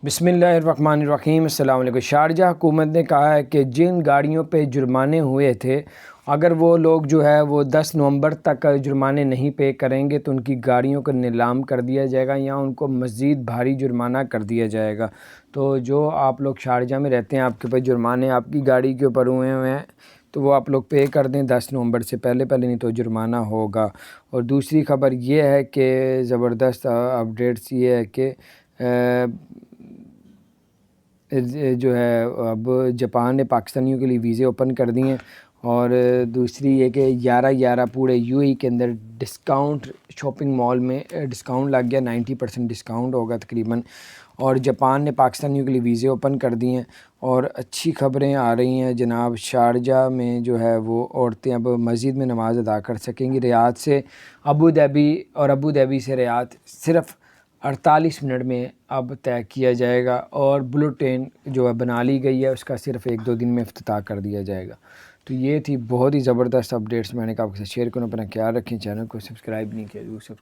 بسم اللہ الرحمن الرحیم۔ السلام علیکم۔ شارجہ حکومت نے کہا ہے کہ جن گاڑیوں پہ جرمانے ہوئے تھے، اگر وہ لوگ جو ہے وہ 10 نومبر تک جرمانے نہیں پے کریں گے تو ان کی گاڑیوں کو نیلام کر دیا جائے گا یا ان کو مزید بھاری جرمانہ کر دیا جائے گا۔ تو جو آپ لوگ شارجہ میں رہتے ہیں، آپ کے پاس جرمانے آپ کی گاڑی کے اوپر ہوئے ہیں تو وہ آپ لوگ پے کر دیں 10 نومبر سے پہلے نہیں تو جرمانہ ہوگا۔ اور دوسری خبر یہ ہے کہ زبردست اپڈیٹس یہ ہے کہ جو ہے اب جاپان نے پاکستانیوں کے لیے ویزے اوپن کر دیے ہیں، اور دوسری یہ کہ 11/11 پورے یو اے کے اندر ڈسکاؤنٹ شاپنگ مال میں ڈسکاؤنٹ لگ گیا، 90% ڈسکاؤنٹ ہوگا تقریباً، اور جاپان نے پاکستانیوں کے لیے ویزے اوپن کر دیے ہیں۔ اور اچھی خبریں آ رہی ہیں جناب، شارجہ میں جو ہے وہ عورتیں اب مسجد میں نماز ادا کر سکیں گی۔ ریاض سے ابوظہبی اور ابوظہبی سے ریاض صرف 48 منٹ میں اب طے کیا جائے گا، اور بلٹ ٹرین جو ہے بنا لی گئی ہے، اس کا صرف 1-2 دن میں افتتاح کر دیا جائے گا۔ تو یہ تھی بہت ہی زبردست اپڈیٹس، میں نے کہا آپ کے ساتھ شیئر کروں۔ اپنا خیال رکھیں، چینل کو سبسکرائب نہیں کیا، ضرور سبسکرائب